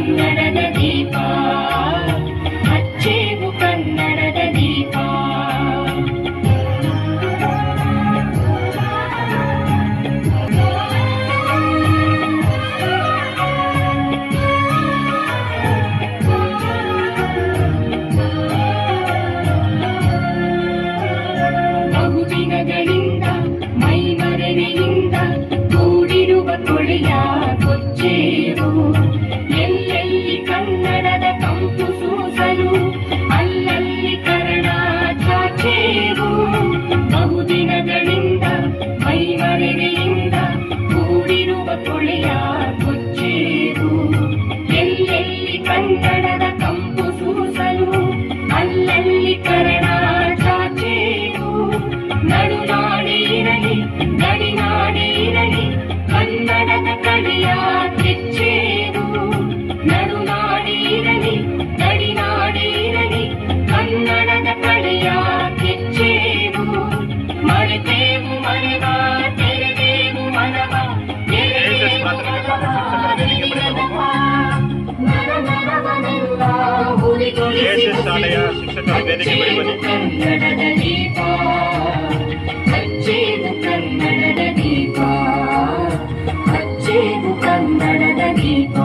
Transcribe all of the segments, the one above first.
ಕನ್ನಡದ ದೀಪ ಹಚ್ಚೇವು ಕನ್ನಡದ ದೀಪ. ಬಹುದಿನಗಳಿಂದ ಮೈಮರೆಯಿಂದ ಕೂಡಿರುವ ಕೊಳೆಯ ಕೊಚ್ಚೇವು. ಎಲ್ಲೆಲ್ಲಿ ಕನ್ನಡದ ಕಂಪು ಸೂಸಲು ಅಲ್ಲಲ್ಲಿ ಕನ್ನಡ ಚಾಚೇವು. ಬಹುದಿನಗಳಿಂದ ಮೈಮರೆಯಿಂದ ಕೂಡಿರುವ ಕೊಳೆಯ ಕೊಚ್ಚೇವು. ಎಲ್ಲೆಲ್ಲಿ ಕನ್ನಡದ ಕಂಪು ಸೂಸಲು ಅಲ್ಲಲ್ಲಿ ಕನ್ನಡ ಚಾಚೇವು. ನಡುನಾಡಿರಲಿ ಗಡಿನಾಡಿರಲಿ ಕನ್ನಡದ ಕಡೆಯ ಕೆಚ್ಚೇವು. ನಡುನಾಡಿರಲಿ ಗಡಿನಾಡಿರಲಿ ಕನ್ನಡದ ಕಡೆಯ ಕೆಚ್ಚೇವು. ಮರೆತೇವು ಮರೆವ ತೆರೆದೇವು ಮನವ ಕನ್ನಡದ ದೀಪ ಹಚ್ಚೇವು ಕನ್ನಡದ ದೀಪ ಹಚ್ಚೇವು ಕನ್ನಡದ ದೀಪ.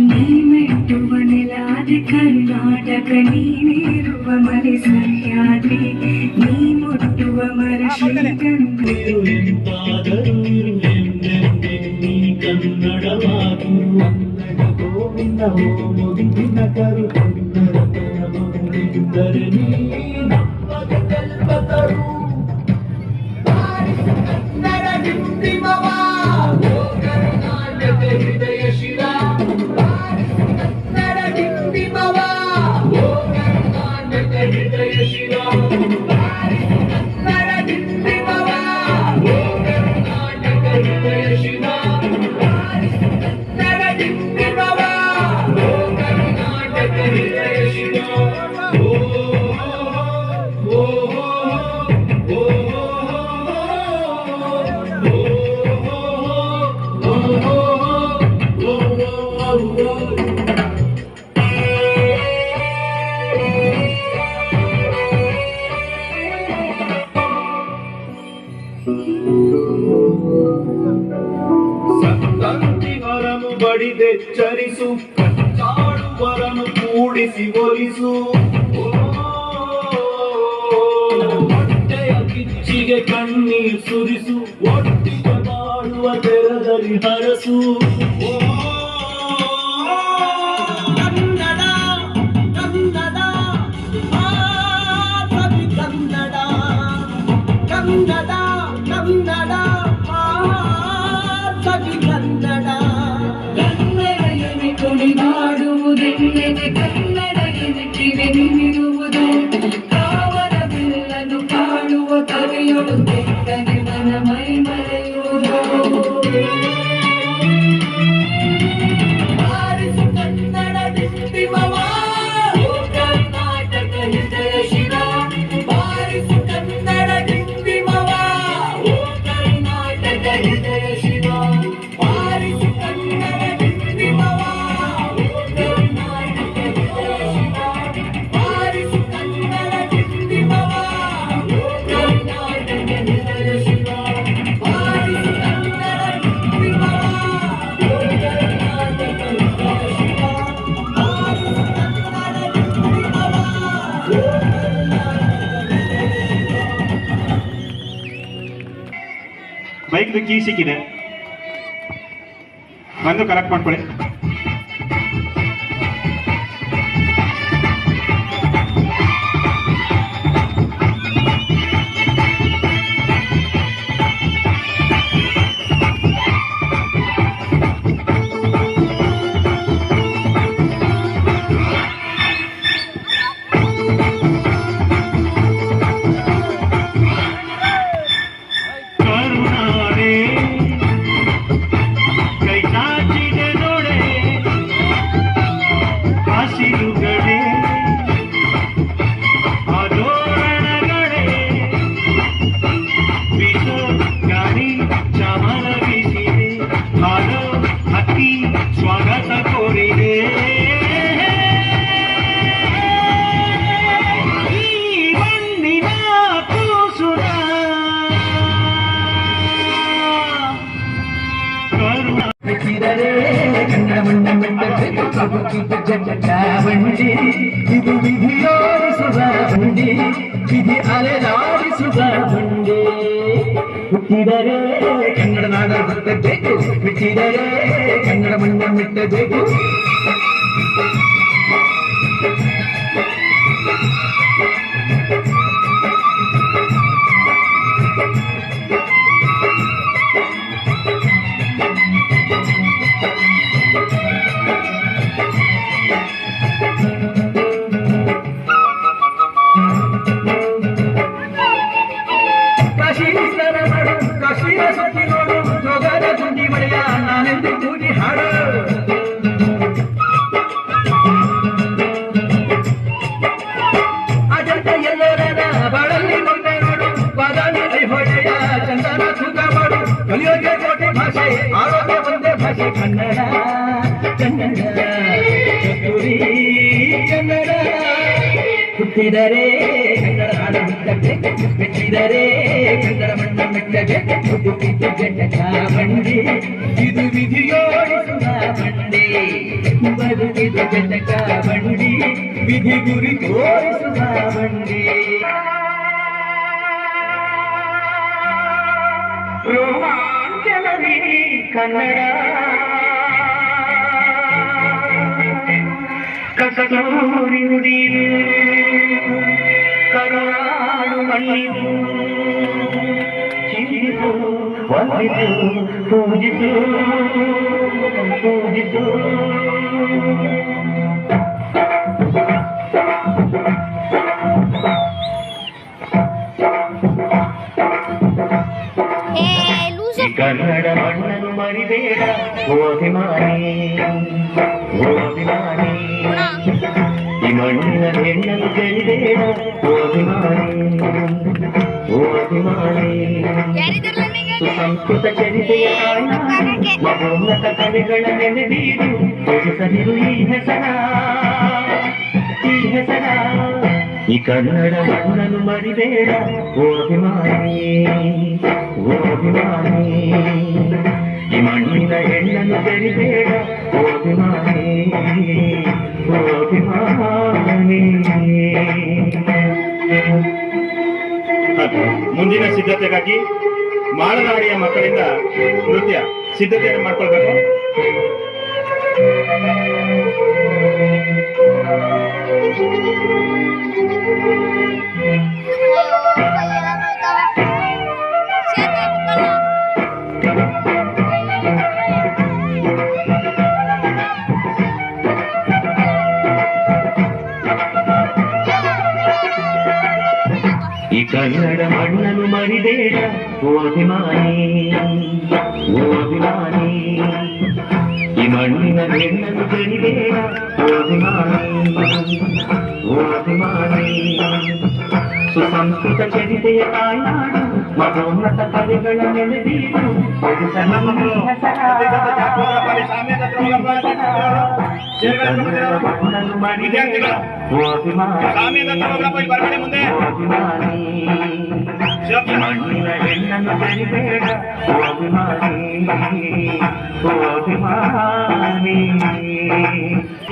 ನೀಮೆಟ್ಟುವ ನೆಲಾದಿ ಕರ್ನಾಟಕ ನೀನಿರುವ ಮನೆ ಸಹ್ಯಾದ್ರಿ ನೀ ಮುಟ್ಟುವ ಮರ ಶ್ರೀಗಂಧರು ಎಂತಾದರೂ ಎಂದೆಂದೆಂದೀ ಕನ್ನಡವಾಗು ಕನ್ನಡ ಗೋವಿಂದ ಮುಂದಿನ ಕರು ಕನ್ನಡತನ ಮುಂದಿದ್ದರೆ ನೀ ನಮ್ಮದ ಕಲ್ಪತರು ಕನ್ನಡ ಡಿಂಡಿಮವ ಓ ಕರ್ನಾಟಕ ಹೃದಯ ಶಿರ ಕನ್ನಡ ಡಿಂಡಿಮವ ಓ ಕರ್ನಾಟಕ ಹೃದಯ ಶಿರ ಕನ್ನಡ ಡಿಂಡಿಮವ ಓ ಕರ್ನಾಟಕ ಹೃದಯ ಶಿರ ಕನ್ನಡ ಡಿಂಡಿಮವ ಓ ಕರ್ನಾಟಕ ಹೃದಯ ಶಿರ ನುಡಿದೆಚ್ಚರಿಸು ಕಚ್ಚಾಡುವರನು ಕೂಡಿಸಿ ಒಲಿಸು ಹೊಟ್ಟೆಯ ಕಿಚ್ಚಿಗೆ ಕಣ್ಣೀರ್ ಸುರಿಸು ಒಟ್ಟಿಗೆ ಬಾಳುವ ತೆರದಲ್ಲಿ ಹರಸು ಕನ್ನಡ ಕನ್ನಡ ಕವಿ ಕನ್ನಡ ಕನ್ನಡ ಕನ್ನಡ ಕವಿ ಕನ್ನಡ ಕನ್ನಡ ಎನೆ ಕುಣಿದಾಡುವುದೆನ್ನೆದೆ ಕನ್ನಡ ಎನೆ ಕಿವಿ ನಿಮಿರುವುದು ಕಾವರವಿಲ್ಲನು ಕಾಣುವ ಕವಿಯೊಳು ಬೆಕ್ಕನೆ ಮನ ಮೈ ಮರೆಯುವುದು ಬಾರಿಸು ಕನ್ನಡ ಡಿಂಡಿಮವ ಓ ಕರ್ನಾಟಕ ಹೃದಯ ಶಿವ ಬಾರಿಸು ಕನ್ನಡ ಡಿಂಡಿಮವ ಓ ಕರ್ನಾಟಕ ಹೃದಯ ಶಿವ ಬಾರಿಸು ಕನ್ನಡ ಡಿಂಡಿಮವ ಓ ಕರ್ನಾಟಕ ಹೃದಯ ಶಿವ ಬಾರಿಸು ಕನ್ನಡ ಡಿಂಡಿಮವ ಓ ಕರ್ನಾಟಕ ಹೃದಯ ಶಿವ ಬಾರಿಸು ಕನ್ನಡ ಡಿಂಡಿಮವ ಓ ಕರ್ನಾಟಕ ಹೃದಯ ಶಿವ ಬಾರಿಸು ಕನ್ನಡ ಡಿಂಡಿಮವ ಓ ಬೈಕ್ದು ಕೀ ಸಿಕ್ಕಿದೆ, ಬಂದು ಕಲೆಕ್ಟ್ ಮಾಡ್ಕೊಳ್ಳಿ. ಕರುಣಾರೆ ಕೈ ಚಾಚಿದೆ ನೋಡೆ ಹಸಿರುಗಳೇ ಆದೋರಣಗಳೇ ವಿಷ ಗಾಳಿ ಚಮನ ಬೀಸಿದೆ ಹಾಡೋ ಹಕ್ಕಿ ಸ್ವಾಗತ ಕೋರಿದೆ ಈ ಮಣ್ಣಿನ ಕೂಸುರ ಕರುಣ ಮೆಚ್ಚಿದರೆ ಕನ್ನಡ ಮಣ್ಣ ಮೆಟ್ಟಬೇಕು ಬಂಡಿ ಇದು ವಿಧಿಯೋಡಿಸುವ ಬಂಡಿ ವಿಧಿ ಅಲೆದಾಡಿಸುವ ಬಂಡಿ ಹುಟ್ಟಿದರೆ ಕನ್ನಡ ನಾಡ ಬರ್ತಬೇಕು ಬಿಟ್ಟಿದರೆ ಕನ್ನಡ ಮಣ್ಣ ಮೆಟ್ಟಬೇಕು ಕಾಶೀಶ್ವರ ಮಾಡು ಕಾಶಿಯ ಸುತ್ತಿ ನೋಡು ಜೋಗದ ಗುಂಡಿ ಮಳೆಯ ನಾನೆಂದು ಕೂಗಿ ಹಾಡು ಅಜಂತ ಎಲ್ಲೋರನ ಬಾಳಲ್ಲಿ ಮುಂದೆ ನೋಡು ಬಾದಾಮಿ ಐಹೊಳೆಯ ಚಂದನ ತೂಕ ಮಾಡು ಕಲಿಯೋಗೆ ಕೋಟೆ ಭಾಷೆ ಆರೋಗ್ಯ ಒಂದೇ ಭಾಷೆ ಕನ್ನಡ ಕನ್ನಡ ಚತುರಿ ಕನ್ನಡ ಹುಟ್ಟಿದರೆ ಕನ್ನಡ ನಾಡ ಹುಟ್ಟಬೇಕು ಮೆಚ್ಚಿದರೆ ಕನ್ನಡ ಮಣ್ಣ ಮೆಟ್ಟಬೇಕು ಹುಟ್ಟಿದ್ದು ಜಟಕ ಬಂಡಿ ಇದು ವಿಧಿಯೋಡಿಸುವ ಬಂಡಿ ಬದುಕಿದು ಜಟಕ ಬಂಡಿ ವಿಧಿ ಗುರಿ ತೋರಿಸುವ ಬಂಡಿ ರೋಮಾಂಚನದಿ ಕನ್ನಡ ಕಸೂರಿ ನುಡಿದು ಕರುಣಾಡು ಮಣ್ಣಿದು ಚಿಂತಿಸು ವಂದಿಸು ಪೂಜಿಸು ಪೂಜಿಸು ಈ ಕನ್ನಡ ಮಣ್ಣನ್ನು ಮರಿಬೇಡ ಓ ಅಭಿಮಾನಿ ಓ ಅಭಿಮಾನಿ ಈ ಮಣ್ಣಿನ ಹೆಣ್ಣನ್ನು ಗೆಳಿಬೇಡ ಓ ಅಭಿಮಾನಿ ಓ ಅಭಿಮಾನಿ ಸುಸಂಸ್ಕೃತ ಚರಿತೆಯ ಮಹೋನ್ನತ ಕವಿಗಳ ನೆನೆಬೀಡು ತೋರಿಸದಿರು ಈ ಹೆಸರ ಈ ಕನ್ನಡ ಮಣ್ಣನ್ನು ಮರಿಬೇಡ ಓ ಅಭಿಮಾನಿ, ಓ ಅಭಿಮಾನಿ. ಈ ಮಣ್ಣಿನ ಹೆಣ್ಣನ್ನು ತೆರಿಬೇಡ ಓ ಅಭಿಮಾನಿ, ಓ ಅಭಿಮಾನಿ. ಮುಂದಿನ ಸಿದ್ಧತೆಗಾಗಿ ಮಾಳನಾಡಿಯ ಮಕ್ಕಳಿಂದ ನೃತ್ಯ ಸಿದ್ಧತೆಯನ್ನು ಮಾಡ್ಕೊಳ್ಬೇಕು. ಈ ಕನ್ನಡ ಮಣ್ಣನ್ನು ಮರಿಬೇಡ ಓ ಅಭಿಮಾನಿ, ಓ ಅಭಿಮಾನಿ. ಈ ಮಣ್ಣಿನ ಹೆಣ್ಣನ್ನು ತೆರಿಬೇಡ ಓ ಅಭಿಮಾನಿ, ಓ ಅಭಿಮಾನಿ. ಸುಸಂಸ್ಕೃತ ಚರಿತೆಯ ತಾಯ್ನಾಡು ಮಹೋನ್ನತ ಕಲೆಗಳ ನೆಲೆದೀಡು ಮಣ್ಣನ್ನು ಮರಿಬೇಡ ಓ ಅಭಿಮಾನಿ, ಓ ಅಭಿಮಾನಿ. ಮಣ್ಣಿನ ಹೆಣ್ಣನ್ನು ತೆರಿಬೇಡ ಓ ಅಭಿಮಾನಿ, ಓ ಅಭಿಮಾನಿ.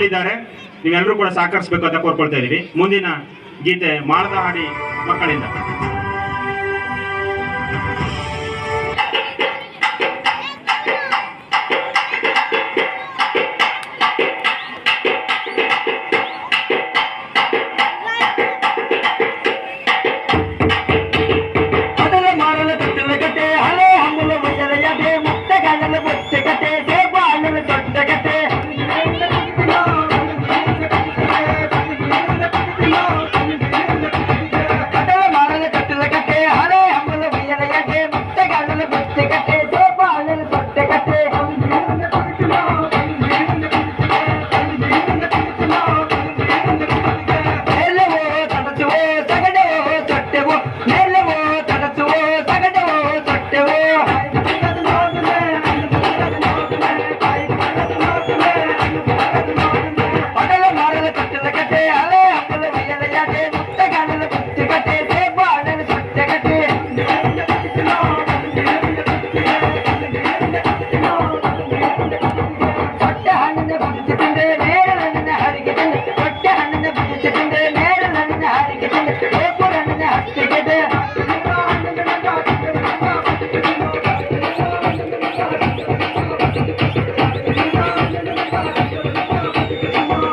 ಇದ್ದಾರೆ, ನೀವೆಲ್ಲರೂ ಕೂಡ ಸಹಕರಿಸಬೇಕು ಅಂತ ಕೋರ್ಕೊಳ್ತಾ ಇದೀವಿ. ಮುಂದಿನ ಗೀತೆ ಮಾಳದ ಹಾಡಿ ಮಕ್ಕಳಿಂದ.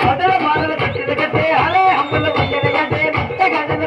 ಮೊದಲ ಬಾರದ ಕಟ್ಟಿದ ಕತೆ ಹಳೆ ಹಂಬಲ ಬಯ್ಯಲೆಯದೆ ಮುತ್ತೆ ಗಂಡನ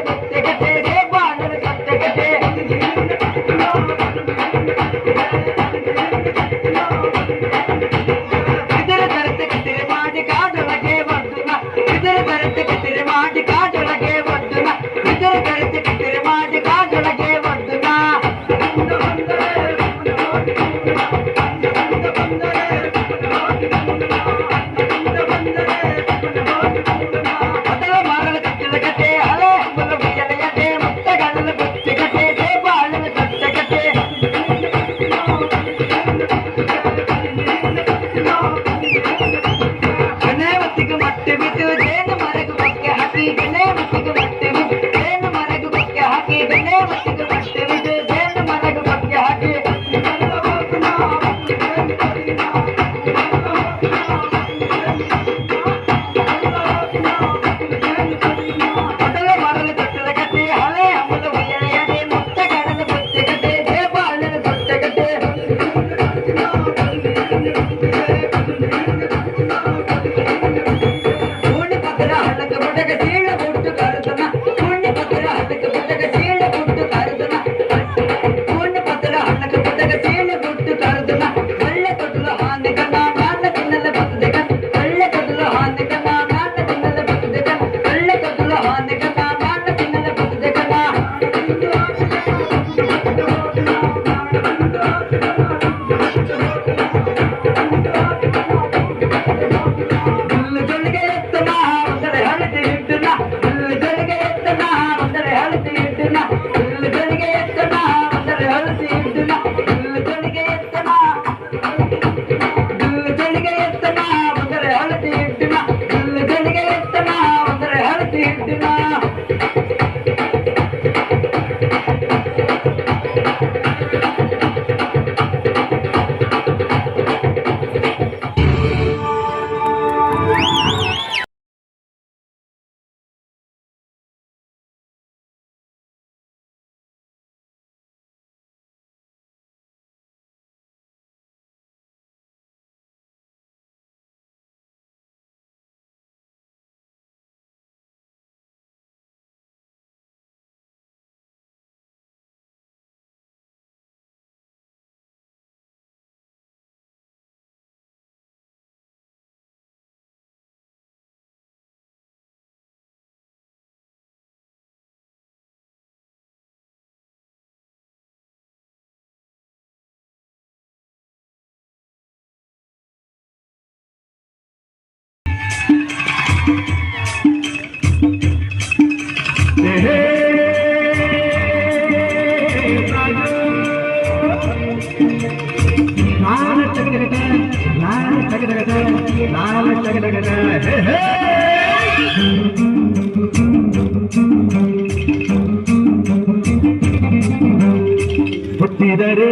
ಹುಟ್ಟಿದರೆ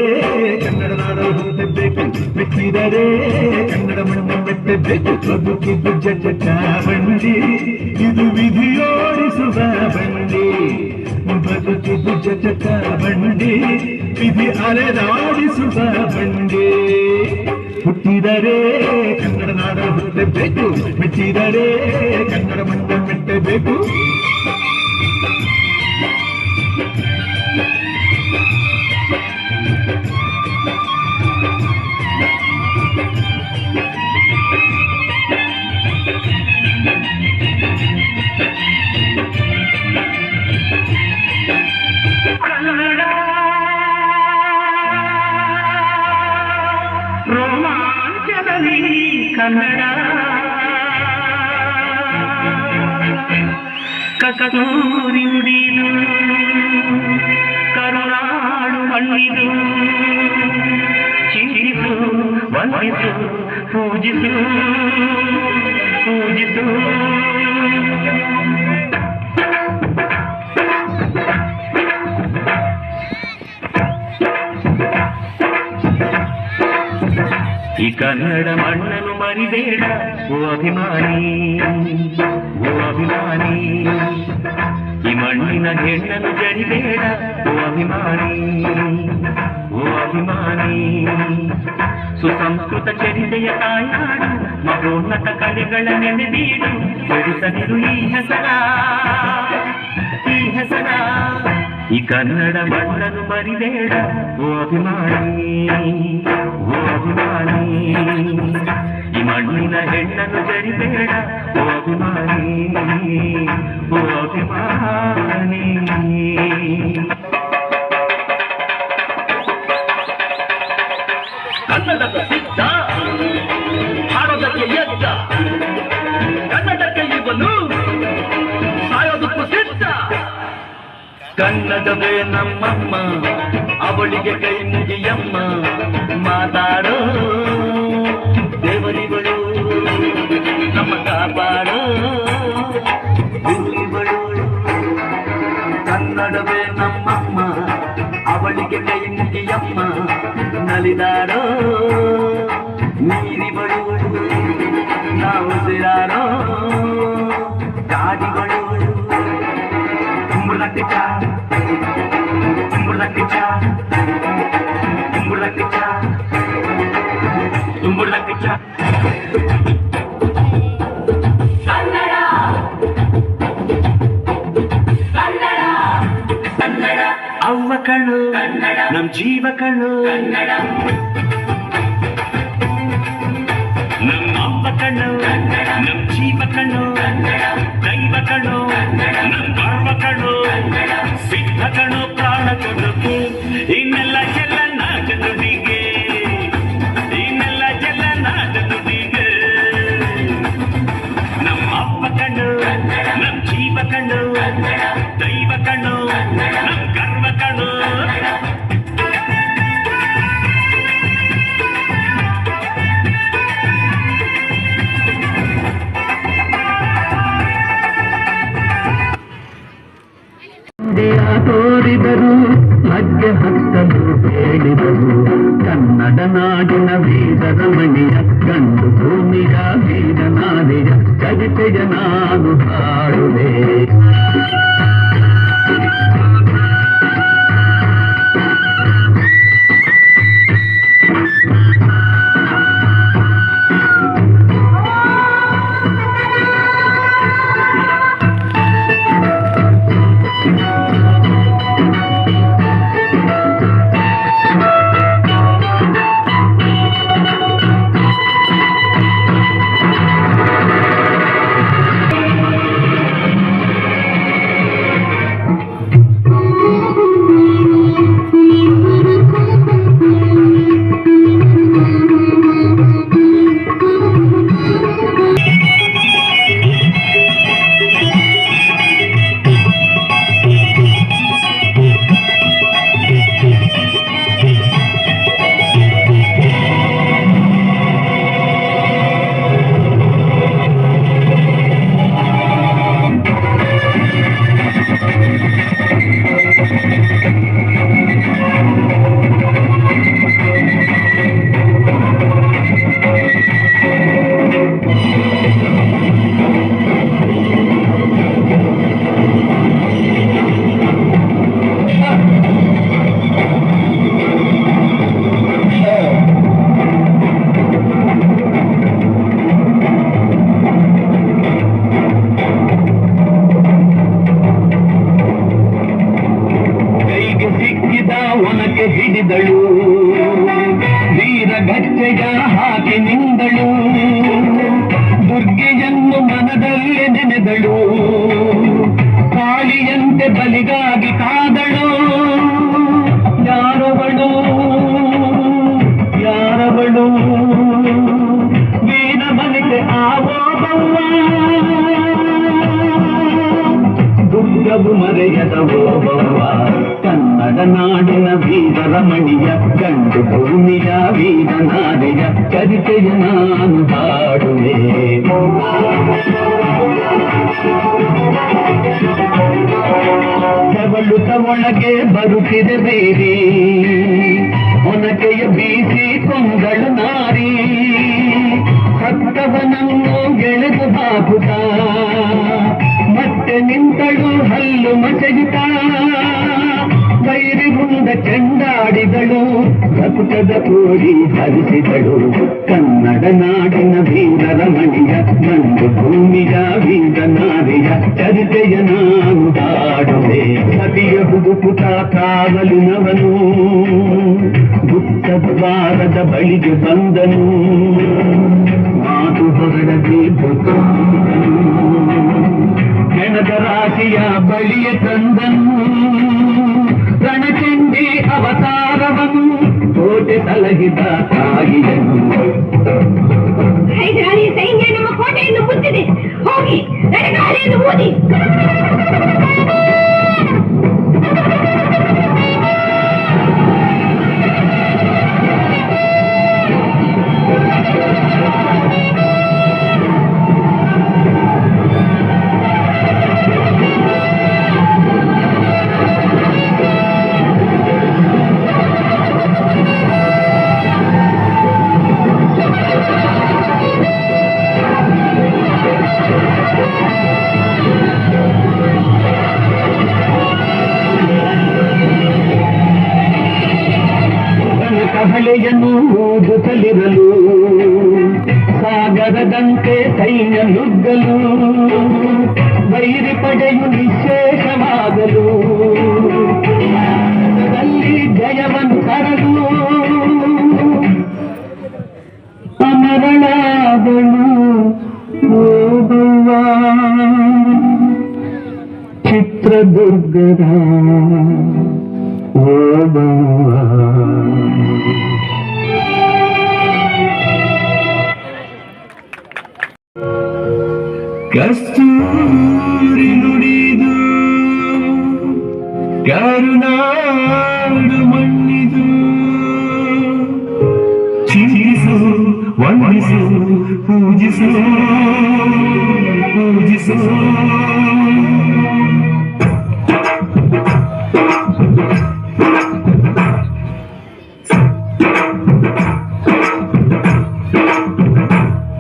ಕನ್ನಡ ನಾಡು ಹುಟ್ಟಬೇಕು, ಮೆಟ್ಟಿದರೆ ಕನ್ನಡ ಮಣ್ಣು ಮೆಟ್ಟಬೇಕು. ಬದುಕಿದ್ದು ಜಟ ಬಂಡಿ, ಇದು ವಿಧಿಯೋಡಿಸುವ ಬಂಡಿ. ಬದುಕಿದ್ದು ಜಟ ಬಂಡಿ, ವಿಧಿ ಅಲೆದಾಡಿಸುವ ಬಂಡಿ. ಹುಟ್ಟಿದರೆ ಕನ್ನಡ ನಾಡು ಹುಟ್ಟಬೇಕು, ಮೆಟ್ಟಿದರೆ ಕನ್ನಡ ಮಣ್ಣು ಮೆಟ್ಟಬೇಕು. ರೋಮಾಂಚದಲ್ಲಿ ಕನ್ನಡ ಕಸ್ತೂರಿ ನುಡಿಲು ಕರುನಾಡು ಮಣ್ಣಿದು. ಚಿರಿಸು ವಂದಿಸು ಪೂಜಿಸು ಪೂಜಿಸು. ಈ ಕನ್ನಡ ಮಣ್ಣನ್ನು ಮರಿಬೇಡ ಓ ಅಭಿಮಾನಿ, ಓ ಅಭಿಮಾನಿ. ಈ ಮಣ್ಣಿನ ಹೆಣ್ಣನ್ನು ಜರಿಬೇಡ ಓ ಅಭಿಮಾನಿ, ಓ ಅಭಿಮಾನಿ. ಸುಸಂಸ್ಕೃತ ಚರಿತೆಯ ತಾಯ್ನಾಡು, ಮಹೋನ್ನತ ಕಲೆಗಳ ನೆನೆದೀಡು. ಬೆಳೆಸದಿರು ಈ ಹೆಸರ, ಈ ಹೆಸರ. ಈ ಕನ್ನಡ ಮಣ್ಣನ್ನು ಮರಿಬೇಡ ಓ ಅಭಿಮಾನಿ, ಓ ಅಭಿಮಾನಿ. ಈ ಮಣ್ಣಿನ ಹೆಣ್ಣನ್ನು ಜರಿಬೇಡ ಓ ಅಭಿಮಾನಿ, ಓ ಅಭಿಮಾನಿ. ಕನ್ನಡದ ಸಿದ್ಧ, ಹಾಡೋದಕ್ಕೆ ಎದ್ದ, ಕನ್ನಡಕ್ಕೆ ಇವನು ಸಾಯೋದಕ್ಕೂ ಸಿದ್ಧ. ಕನ್ನಡವೇ ನಮ್ಮಮ್ಮ, ಅವಳಿಗೆ ಕೈ ಮುಗಿಯಮ್ಮ. ಮಾತಾಡೋ ದೇವರಿಗಳು, ನಮ್ಮ ಕಾಪಾಡೋ ಗುರುಗಳು. ಕನ್ನಡವೇ ನಮ್ಮಮ್ಮ, ಅವಳಿಗೆ ಕೈ ಮುಗಿಯಮ್ಮ. ನಲಿದಾಡೋ ನೀರಿಗಳು, ನಾವು ಸಿರಾಡೋ ಗಾಡಿಗಳು. Kumbulakcha, kumbulakcha, kumbulakcha, kumbulakcha. Kannada Kannada Kannada ಅವ್ವ ಕಣ್ಣು ಕನ್ನಡ ನಮ್ ಜೀವ ಕಣ್ಣು, ಕನ್ನಡ ನಮ್ ಅವ್ವ ಕಣ್ಣು ನಮ್ ಜೀವ ಕಣ್ಣು, ದೈವ ಕಣ್ಣು ನಮ್ ಗರ್ವ ಕಣ್ಣು, ಸಿದ್ಧ ಕಣ್ಣು ಪ್ರಾಣ ಕೊಡುಕು. ಇನ್ನೆಲ್ಲ ಎಲ್ಲ ನಾಟ ನುಡಿಗೆ, ಇನ್ನೆಲ್ಲ ಎಲ್ಲ ನಾಟ ನುಡಿಗೆ. ನಮ್ಮ ಅವ್ವ ಕಣ್ಣು ನಮ್ ಜೀವ ಕಣ್ಣು, ದೈವ ಕಣ್ಣು ನಮ್ ಗರ್ವ ಕಣ್ಣು. ತೋರಿದರು ಲಗ್ಗೆ ಹತ್ತಲು ಹೇಳಿದರು. ಕನ್ನಡ ನಾಡಿನ ವೀರರ ಮಣಿಯ, ಗಂಡು ಭೂಮಿಯ ವೀರನಾದೆಯ ಕವಿತೆಯ ನಾನು ಹಾಡುವೆ. ಮಾಡಿದಳು ವೀರಗಚ್ಚೆಯ ಹಾಕಿ ನಿಂದಳು ದುರ್ಗೆಯನ್ನು ಮನದಲ್ಲಿ ನೆನೆದಳು ಕಾಳಿಯಂತೆ ಬಲಿಗಾಗಿ ಕಾದಳು ಯಾರವಳು ಯಾರವಳು ವೀರಬಲಿಗೆ ಆವೋಬವ್ವ ದುರ್ಗವು ಮರೆಯದ ಓಬವ್ವ ಕನ್ನಡ ನಾಡಿನ ವೀರರಮಣಿಯ ಗಂಡು ಭೂಮಿಯ ವೀರನಾರಿಯ ಚರಿತೆಯ ನಾನು ಹಾಡುವೆ ತೆವಳುತ್ತ ಒಳಗೆ ಬರುತ್ತಿದೆ ಬೇರೆ ಒನಕೆಯ ಬೀಸಿ ಕೊಂದಳು ನಾರಿ ಸತ್ತವನನ್ನು ಎಳೆದು ಹಾಕುತ್ತ ಮತ್ತೆ ನಿಂತಳು ಹಲ್ಲು ಮಸೆಯುತ್ತ ವೈರಿಗುಂದ ಚೆಂಡಾಡಿದಳು ರಕುಟದ ಕೋರಿ ಹರಿಸಿದಳು ಕನ್ನಡ ನಾಡಿನ ವೀರರಮಣಿಯ ಗಂಡು ಭೂಮಿಯ ವೀರನಾರಿಯ ಚರಿತೆಯ ನಾನು ಹಾಡುವೆ ಸತಿಯ ಹುಡುಕುತ ಕಾವಲಿನವನು ಗುಪ್ತದ್ವಾರದ ಬಳಿಗೆ ಬಂದನು ಮಾತು ಹೊರಡದೆ ಹೆಣದ ರಾಶಿಯ ಬಳಿಯ ತಂದನು ರಣಚಂಡಿ ಅವತಾರವನು ಕೋಟೆ ಸಲಹಿದ ತಾಯಿಯನು ಹೈದರಾಲಿ ಸೈನ್ಯ ನಮ್ಮ ಕೋಟೆಯನ್ನು ಮುತ್ತಿದೆ ಹೋಗಿ ರಣಗಾಲಿಯನ್ನು ಊದಿ ಕಹಳೆಯನ್ನು ಊದುತ್ತಲಿರಲು ಸಾಗರದಂತೆ ಸೈನ್ಯ ನುಗ್ಗಲು ವೈರಿ ಪಡೆಯು ನಿಶೇಷವಾಗಲು ಜಯವನ್ನು ತರಲು ಅಮರಳಾದಳು ಓಬವ್ವ ಚಿತ್ರದುರ್ಗದ ಓಬವ್ವ ಕಸ್ತೂರಿ ನುಡಿದು ಕರುನಾಡು ಮಣ್ಣಿದು ಚಿರಿಸು ವಂದಿಸು ಪೂಜಿಸು ಪೂಜಿಸು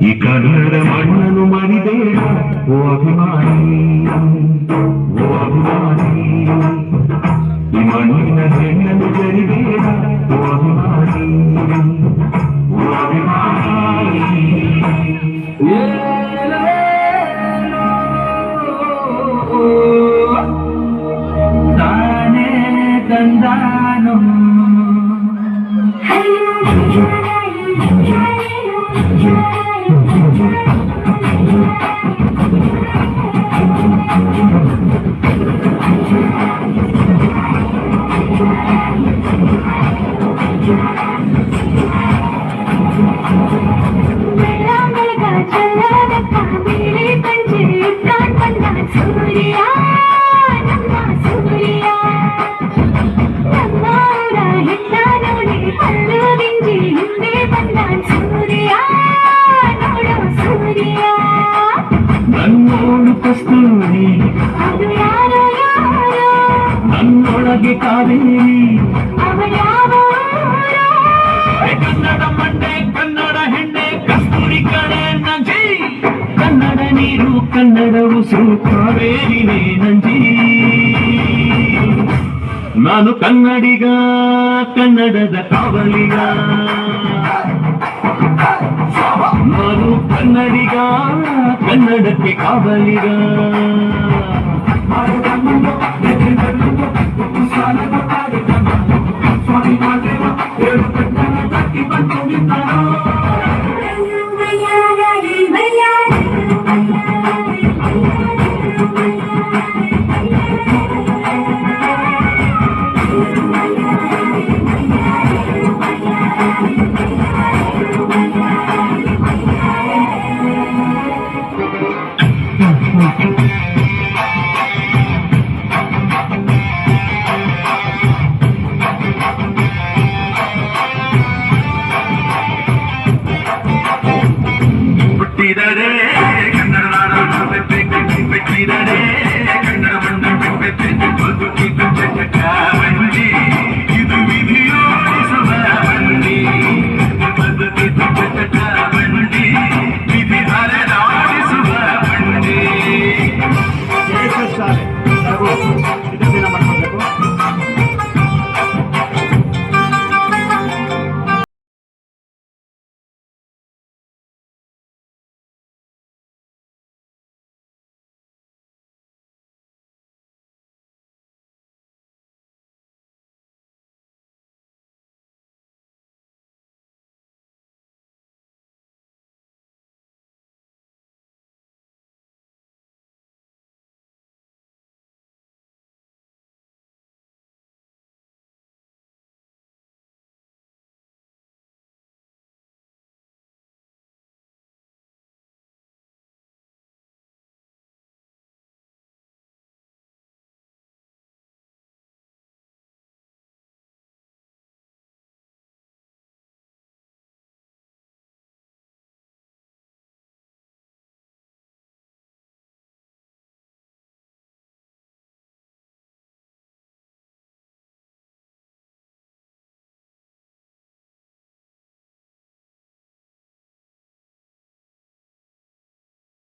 ಈ ಕನ್ನಡ ಮಣ್ಣನ್ನು ಮರಿಬೇಡ ಓ ಅಭಿಮಾನಿ ಓ ಅಭಿಮಾನಿ ಈ ಮಣ್ಣಿನ ಹೆಣ್ಣನ್ನು ಜರಿಬೇಡ ಓ ಅಭಿಮಾನಿ ಓ ಅಭಿಮಾನಿ ತಾನೇ ತಂದಾನು ನನ್ನೋಳು ಕಸ್ತೂರಿ ನನ್ನೊಳಗೆ ಕಾವೇರಿ ಕನ್ನಡ ಮಂಡೆ ಕನ್ನಡ ಹೆಣ್ಣೆ ಕಸ್ತೂರಿ ಕಡೆ ನಂಜಿ ಕನ್ನಡ ನೀರು ಕನ್ನಡ ಉಸಿರು ಕಾವೇರಿನೇ ನಂಜಿ ನಾನು ಕನ್ನಡಿಗ ಕನ್ನಡದ ಕಾವಲಿಗ ನಾನು ಕನ್ನಡಿಗ ಕನ್ನಡಕ್ಕೆ ಕಾವಲಿಗ ಸ್ವಾಮಿ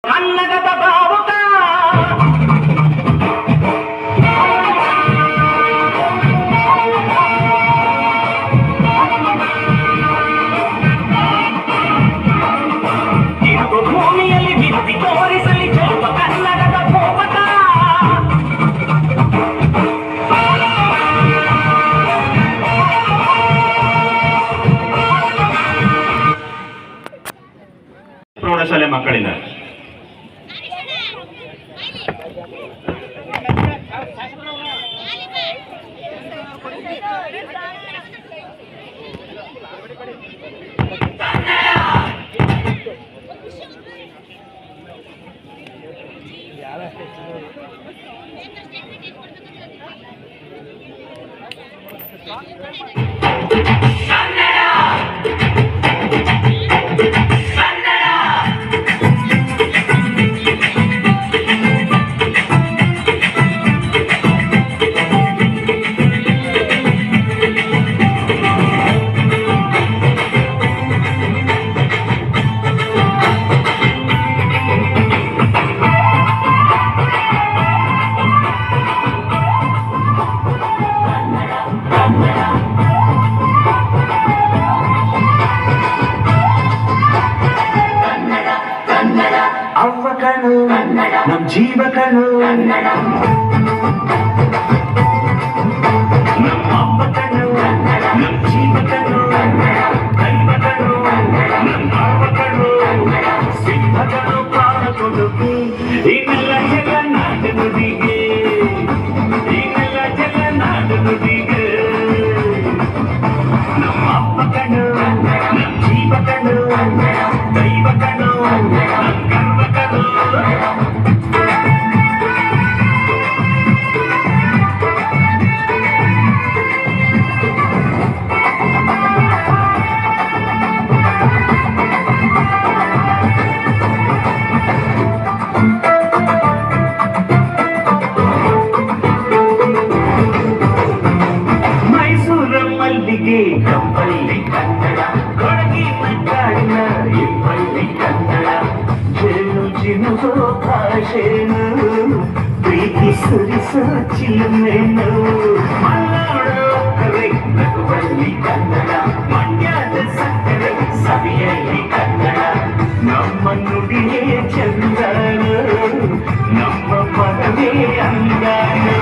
ಕನ್ನಡದ ಬಾವುಟ ಇದು ಭೂಮಿಯಲ್ಲಿ ಬಿತ್ತಿ ತೋರಿಸಲಿ ಚೆಲುವ ಕನ್ನಡದ ಬಾವುಟ. ಪ್ರೌಢಶಾಲೆ ಮಕ್ಕಳಿದ್ದಾರೆ. ಅವ್ವ ಕಣು ನಮ್ ಜೀವ ಕಣು, ನಮ್ಮ ಅಮ್ಮ ಕಣು ನಮ್ ಜೀವ ಕಣು, ದೈವ ಕಣು ನಮ್ಮ ಅವ್ವ ಕಣು, ಸಿದ್ಧ ಕಣು ಪ್ರಾಣ ಕೊಡುಗೆ ಇನ್ನೆಲ್ಲ ಜಗ ನಾಡು ನುಡಿಗೆ, ಇನ್ನೆಲ್ಲ ಜಗ ನಾಡು ನುಡಿಗೆ. ನಮ್ಮ ಅಮ್ಮ ಕಣು ನಮ್ ಜೀವ ಕಣು, ದೈವ ಕಣು ನಮ್ ಗರ್ವ ಕಣು. ಮೈಸೂರ ಮಲ್ಲಿಗೆ ಕಂಪಲ್ಲಿ ಕನ್ನಡ, ಕೊಡಗಿನ ಕಾಡಿನ ಇಬ್ಬಲ್ಲಿ ಕನ್ನಡ, ಜೇನು ಜಿನುಗೋ ಭಾಷೆನು ಪ್ರೀತಿ ಸುರಿಸೋ ಚಿಲುಮೆನು, ಮಲ್ನಾಡು ಕರೆ ನಗುವಲ್ಲಿ ಕನ್ನಡ, ಮಂಡ್ಯದ ಸಕ್ಕರೆ ಸವಿಯಲ್ಲಿ ಕನ್ನಡ, ನಮ್ಮ ನುಡಿಯೇ ಚಂದನು, ನಮ್ಮ ಮನವೇ ಅಂದಾನು.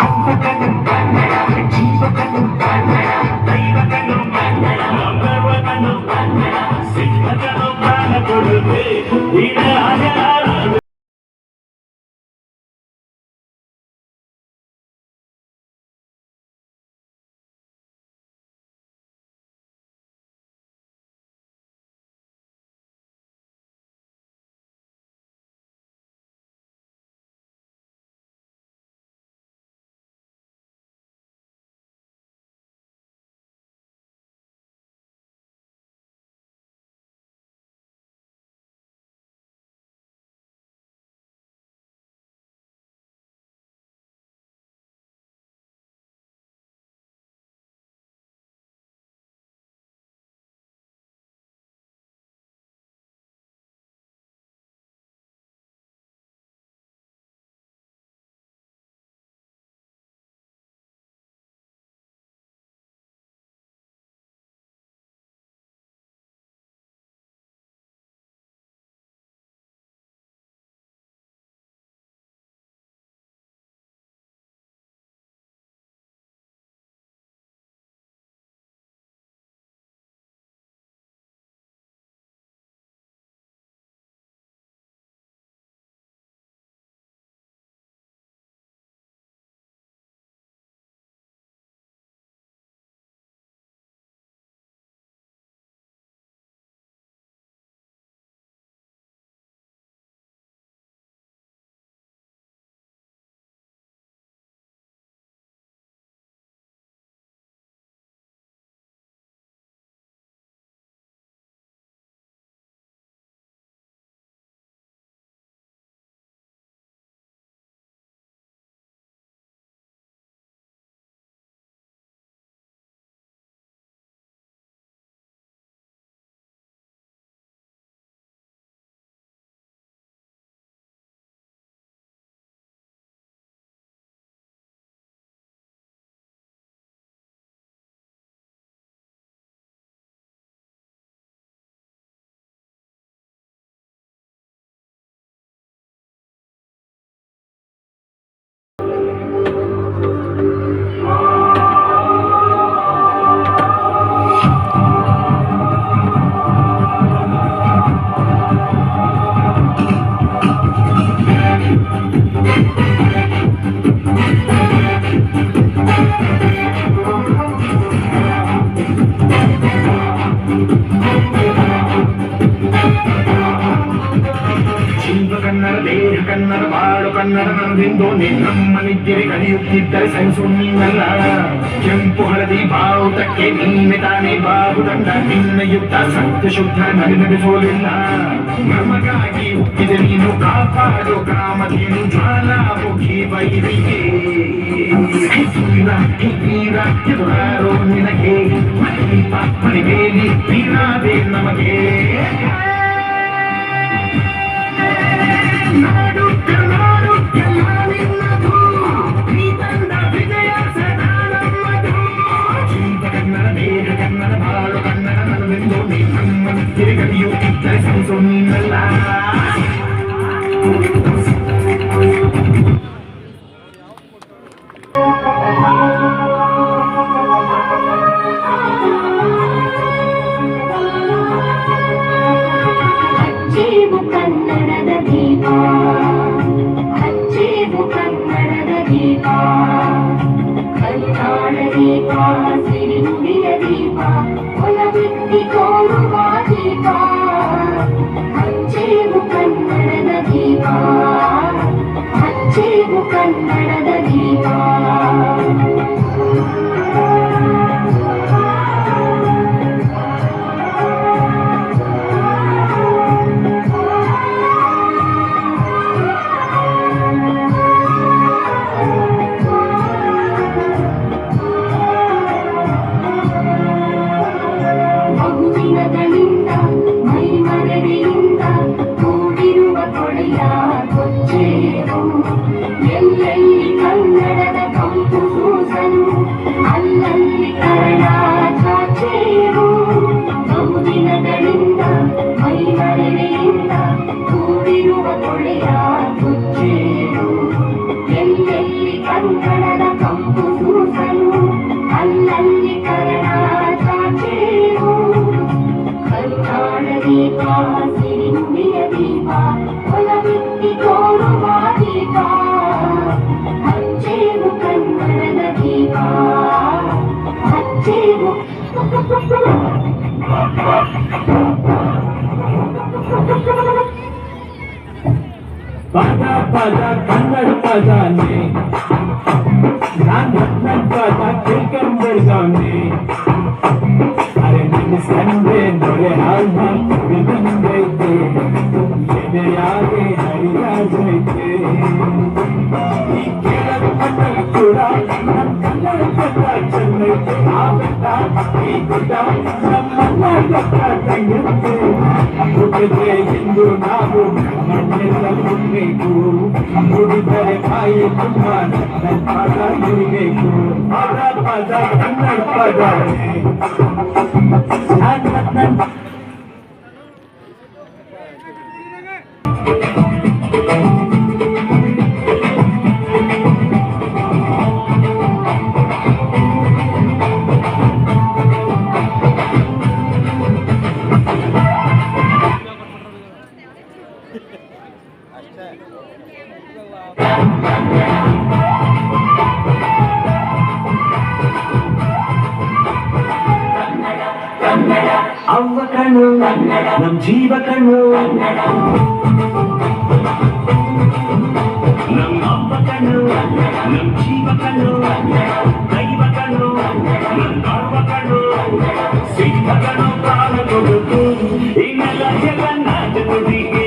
ಅವ್ವ ಕಣ್ಣು ಕನ್ನಡ, ಜೀವ ಕಣ್ಣು ಕನ್ನಡ, ದೈವ ಕಣ್ಣು ಕನ್ನಡ, ಗರ್ವ ಕಣ್ಣು ಕನ್ನಡ, ಸಿದ್ಧ ಕಣ್ಣು ಪ್ರಾಣ ಕೊಡುಗೆ ಇಡ ಕನ್ನಡ ನನ್ನದೆಂದು ನಮ್ಮ ನಿದ್ದೆ ಕಲಿಯುತ್ತಿದ್ದರೆ ಸೆನ್ಸು ನೀನಲ್ಲ. ಕೆಂಪು ಹಳದಿ ಬಾವುಟಕ್ಕೆ ನೀನೆ ತಾನೇ ಬಾವುದಂಡ, ನಿನ್ನ ಯುದ್ಧ ಸತ್ಯ ಶುದ್ಧ ನಡೆಸೋಲಿಲ್ಲ. ನಮಗಾಗಿ ಹುಟ್ಟಿದೆ ನೀನು, ಕಾಪಾಡು ಗ್ರಾಮದೇನು ಜ್ವಾಲಾಮುಖಿ ವೈರಿಗೆ. ಎದುರಾರೋ ನಿನಗೆ ಮಣಿಬೇಲಿ ನೀನಾದೆ ನಮಗೆ. ನಾಡು ನಾಡು ಎಲ್ಲ ನಿನ್ನದು, ನೀ ತಂದ ವಿಜಯ ಸದಾ ನಮ್ಮದು. ಜೀವ ಕನ್ನಡ ಬೇಗ ಕನ್ನಡ ಬಾಳು ಕನ್ನಡ ನನ್ನದೆಂದು ನೀ ನಮ್ಮ ತಿರುಗಲಿಯುತ್ತಿದ್ದರೆ ಸೆನ್ಸು ನೀನಲ್ಲ. ಹಚ್ಚೇವು ಕನ್ನಡದ ದೀಪ, ಹಚ್ಚೇವು ಕನ್ನಡದ ದೀಪ, ಕಲ್ಯಾಣ ದೀಪ, ಸಿರಿನುಡಿಯ ದೀಪ, ಒಲವಿತ್ತಿ ತೋರುವ ದೀಪ. ಹಚ್ಚೇವು ಕನ್ನಡದ ದೀಪ, ಹಚ್ಚೇವು ಕನ್ನಡದ ದೀಪ. ಬಹುದಿನಗಳಿಂದ ಮೈಮರೆಯಿಂದ ಕೂಡಿರುವ ಕೊಡೆಯ ಕೊಚ್ಚೇರು, ಎಲ್ಲೆಲ್ಲಿ ಕನ್ನಡದ ಕಂಪು ಸೂಸಲು ಅಲ್ಲಲ್ಲಿ ಕನ್ನಡ ಚಾಚೇರು. ಬಹುದಿನಗಳಿಂದ ಮೈಮರೆಯಿಂದ ಕೂಡಿರುವ ಕೊಡೆಯ ಕೊಚ್ಚೇರು, ಎಲ್ಲೆಲ್ಲಿ ಕನ್ನಡದ ಕಂಪು ಸೂಸಲು ಅಲ್ಲಲ್ಲಿ ಕನ್ನಡ ಚಾಚೇರು. ಕಲ್ಯಾಣ ದೀಪ, ಸಿರಿನುಡಿಯ ದೀಪ, ಒಲವಿತ್ತಿ ತೋರುವ ದೀಪ. ಹಚ್ಚೇವು ಕನ್ನಡದ ದೀಪ, ಹಚ್ಚೇವು. ಪದ ಪದ ಕನ್ನಡ ಪದಾನೆ, ನಾನು ಪದ ಕೇಳ್ಕೊಂಡ್ಬರ್ಗವನೆ. ಅರೆ ನೆನೆಸ್ಕಂಡೆ ನೊರೆ ಹಾಗೆ ಬಿದಂಗೈತೆ, ಎದೆಯಾಗೆ ಹರಿದಾಗೈತೆ. ಈ ಕೇಳದ ಕನ್ನಡ ಕೂಡ ನಮ್ಮ ಕನ್ನಡ ಪದ ಚೆನ್ನೈತೆ. ಆ ಬೆಟ್ಟ ಈ ಗುಡ್ಡ ನಮ್ಮನ್ನ ಬೆಟ್ಟ ತಂಗೈತೆ. ಹುಟ್ಟಿದ್ರೆ ಎಂದು ನಾವು ಮಣ್ಣೆಲ್ಲ ಹುಟ್ಟಬೇಕು, ನುಡಿದರೆ ಬಾಯಿ ತುಂಬ ನನ್ನ ಪದ ಇರಬೇಕು. ಪದ ಪದ ಕನ್ನಡ ಪದಾನೆ. ಅವ್ವ ಕಣ್ಣು ನಮ್ ಜೀವ ಕಣ್ಣು, ನಮ್ಮ ಅಪ್ಪ ಕಣ್ಣು ನಮ್ ಜೀವ ಕಣ್ಣು, ದೈವ ಕಣ್ಣು ನಮ್ ಗರ್ವ ಕಣ್ಣು, ಸಿದ್ಧ ಕಣ್ಣು ಪ್ರಾಣ ಕೊಡುತ್ತು. ಇನ್ನೆಲ್ಲ ಎಲ್ಲ ನಾಟ ನುಡಿಗೆ,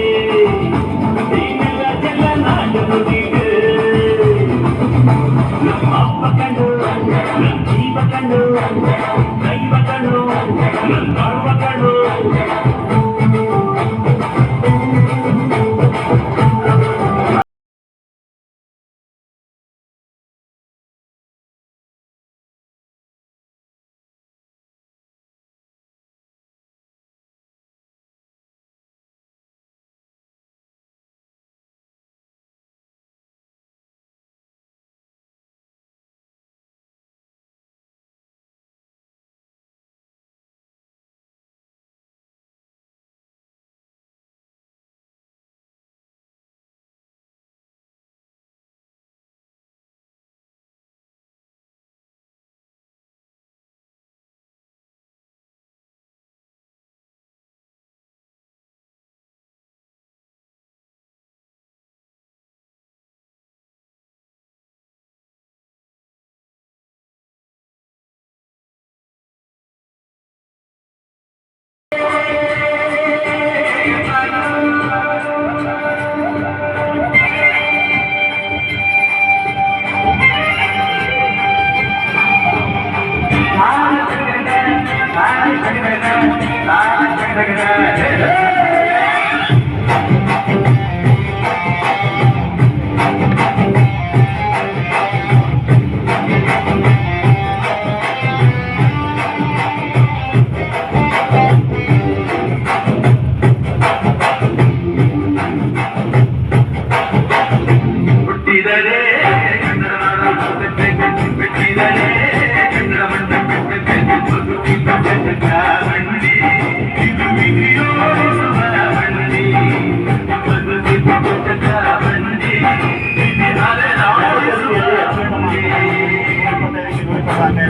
ಇನ್ನೆಲ್ಲ ಎಲ್ಲ ನಾಟ ನುಡಿಗೆ. ನಮ್ಮ ಅಪ್ಪ ಕಣ್ಣು ನಮ್ ಜೀವ ಕಣ್ಣು, ದೈವ ಕಣ್ಣು ನಮ್ ಗರ್ವ ಕಣ್ಣು. ಸಾಕೆ